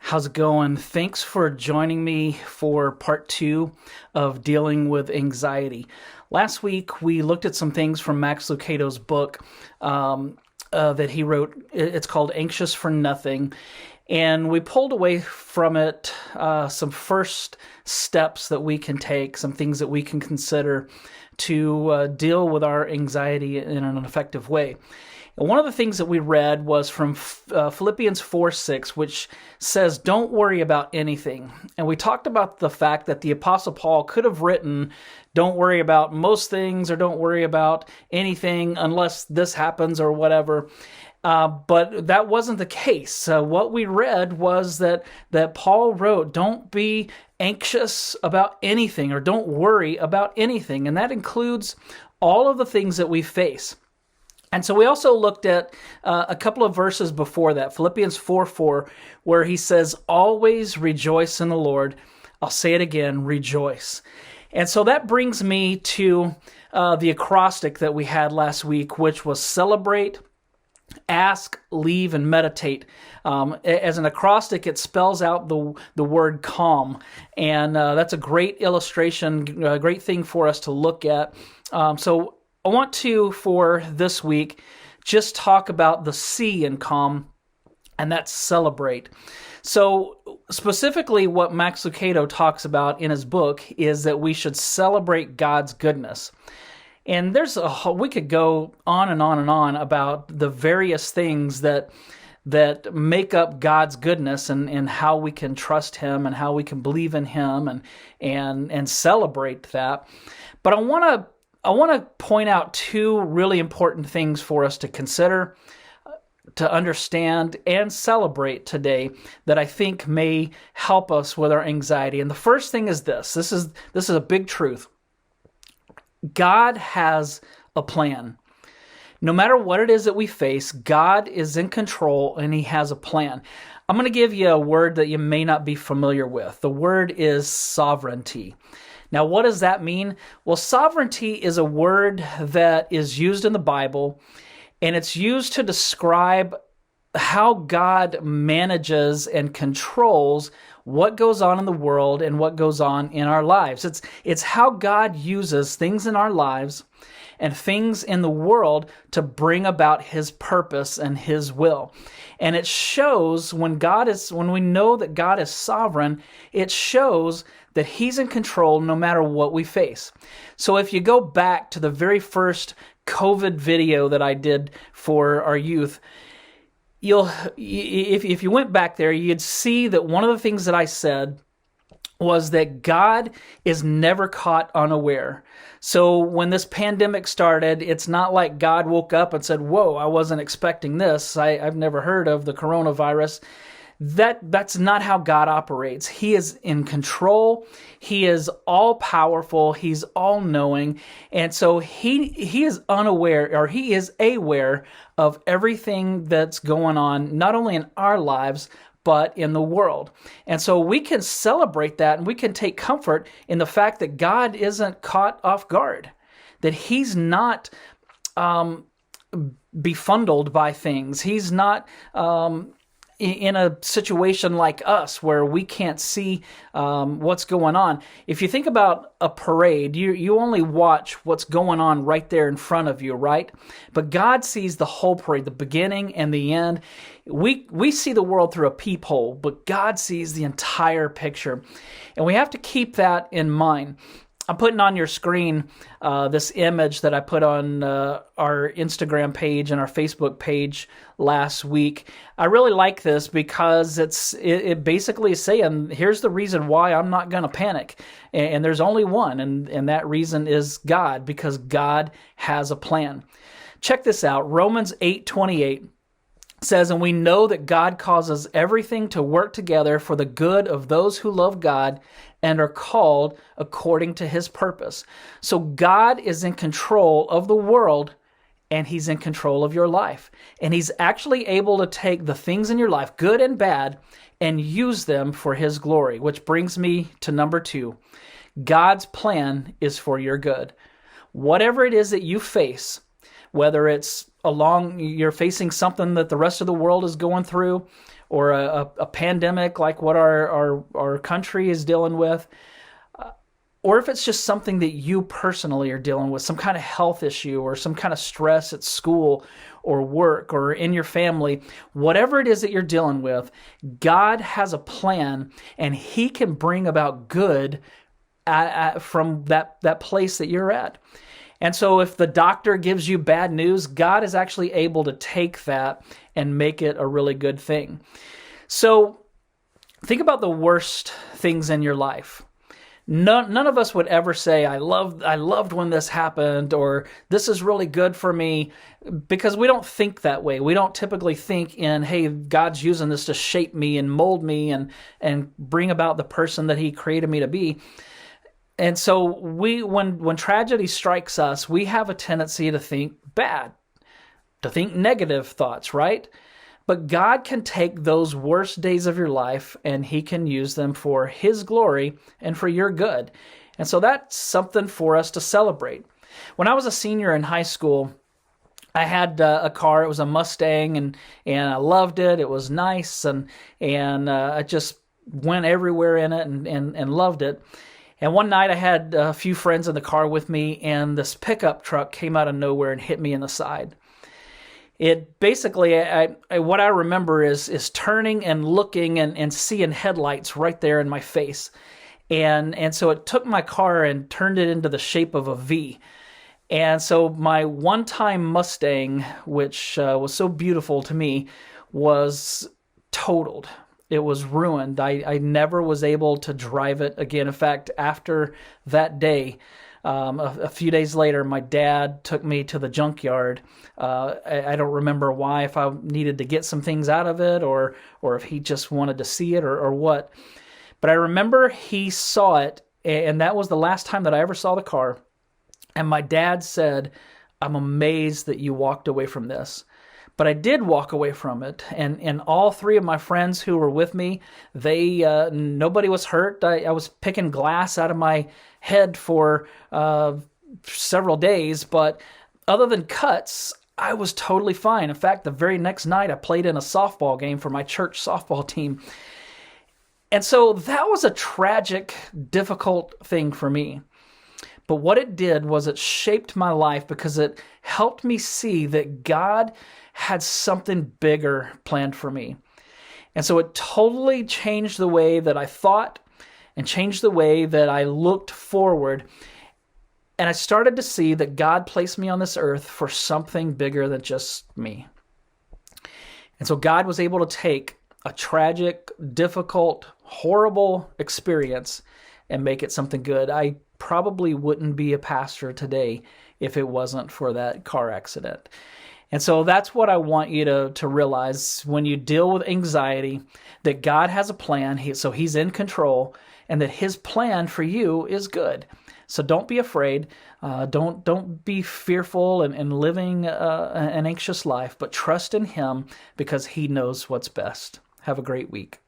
How's it going? Thanks for joining me for part two of dealing with anxiety. Last week, we looked at some things from Max Lucado's book that he wrote. It's called Anxious for Nothing. And we pulled away from it some first steps that we can take, some things that we can consider to deal with our anxiety in an effective way. And one of the things that we read was from Philippians 4:6, which says, "Don't worry about anything." And we talked about the fact that the Apostle Paul could have written, "Don't worry about most things," or "Don't worry about anything unless this happens," or whatever. But that wasn't the case. What we read was that Paul wrote, "Don't be anxious about anything," or "Don't worry about anything." And that includes all of the things that we face. And so we also looked at a couple of verses before that, Philippians 4:4, where he says, "Always rejoice in the Lord." I'll say it again, rejoice. And so that brings me to the acrostic that we had last week, which was celebrate, ask, leave, and meditate. As an acrostic, it spells out the word calm. And that's a great illustration, a great thing for us to look at. So I want to, for this week, just talk about the C in calm, and that's celebrate. So specifically what Max Lucado talks about in his book is that we should celebrate God's goodness. And we could go on and on and on about the various things that make up God's goodness and how we can trust Him and how we can believe in Him and celebrate that. But I want to point out two really important things for us to consider, to understand, and celebrate today that I think may help us with our anxiety. And the first thing is this. This is a big truth. God has a plan. No matter what it is that we face, God is in control and He has a plan. I'm going to give you a word that you may not be familiar with. The word is sovereignty. Now, what does that mean? Well, sovereignty is a word that is used in the Bible, and it's used to describe how God manages and controls what goes on in the world and what goes on in our lives. It's how God uses things in our lives and things in the world to bring about His purpose and His will. And it shows when we know that God is sovereign, it shows that He's in control no matter what we face. So if you go back to the very first COVID video that I did for our youth, if you went back there, you'd see that one of the things that I said was that God is never caught unaware. So when this pandemic started, it's not like God woke up and said, "Whoa, I wasn't expecting this. I've never heard of the coronavirus." That's not how God operates. He is in control. He is all powerful. He's all knowing. And so he is unaware, or He is aware of everything that's going on, not only in our lives, but in the world. And so we can celebrate that, and we can take comfort in the fact that God isn't caught off guard, that He's not befuddled by things. He's not in a situation like us where we can't see what's going on. If you think about a parade, you only watch what's going on right there in front of you, right? But God sees the whole parade, the beginning and the end. We see the world through a peephole, but God sees the entire picture. And we have to keep that in mind. I'm putting on your screen this image that I put on our Instagram page and our Facebook page last week. I really like this because it basically is saying, here's the reason why I'm not going to panic. And there's only one, and that reason is God, because God has a plan. Check this out. Romans 8:28 says, "And we know that God causes everything to work together for the good of those who love God and are called according to His purpose." So God is in control of the world, and He's in control of your life. And He's actually able to take the things in your life, good and bad, and use them for His glory, which brings me to number 2. God's plan is for your good. Whatever it is that you face, whether it's you're facing something that the rest of the world is going through, or a pandemic like what our country is dealing with, or if it's just something that you personally are dealing with, some kind of health issue or some kind of stress at school or work or in your family, whatever it is that you're dealing with, God has a plan, and He can bring about good from that place that you're at. And so if the doctor gives you bad news, God is actually able to take that and make it a really good thing. So think about the worst things in your life. None of us would ever say, I loved when this happened, or this is really good for me, because we don't think that way. We don't typically think in, hey, God's using this to shape me and mold me and bring about the person that He created me to be. And so when tragedy strikes us, we have a tendency to think bad, to think negative thoughts, right? But God can take those worst days of your life and He can use them for His glory and for your good. And so that's something for us to celebrate. When I was a senior in high school, I had a car. It was a Mustang, and I loved it. It was nice, and I just went everywhere in it and loved it. And one night I had a few friends in the car with me, and this pickup truck came out of nowhere and hit me in the side. It basically, what I remember is turning and looking and seeing headlights right there in my face. And so it took my car and turned it into the shape of a V. And so my one-time Mustang, which was so beautiful to me, was totaled. It was ruined. I never was able to drive it again. In fact, after that day, a few days later, my dad took me to the junkyard. I don't remember why, if I needed to get some things out of it or if he just wanted to see it or what. But I remember he saw it, and that was the last time that I ever saw the car. And my dad said, "I'm amazed that you walked away from this." But I did walk away from it, and all three of my friends who were with me, nobody was hurt. I was picking glass out of my head for several days, but other than cuts, I was totally fine. In fact, the very next night, I played in a softball game for my church softball team. And so that was a tragic, difficult thing for me. But what it did was it shaped my life, because it helped me see that God had something bigger planned for me. And so it totally changed the way that I thought and changed the way that I looked forward. And I started to see that God placed me on this earth for something bigger than just me. And so God was able to take a tragic, difficult, horrible experience and make it something good. I probably wouldn't be a pastor today if it wasn't for that car accident. And so that's what I want you to realize when you deal with anxiety, that God has a plan, so He's in control, and that His plan for you is good. So don't be afraid. Don't be fearful and living an anxious life, but trust in Him, because He knows what's best. Have a great week.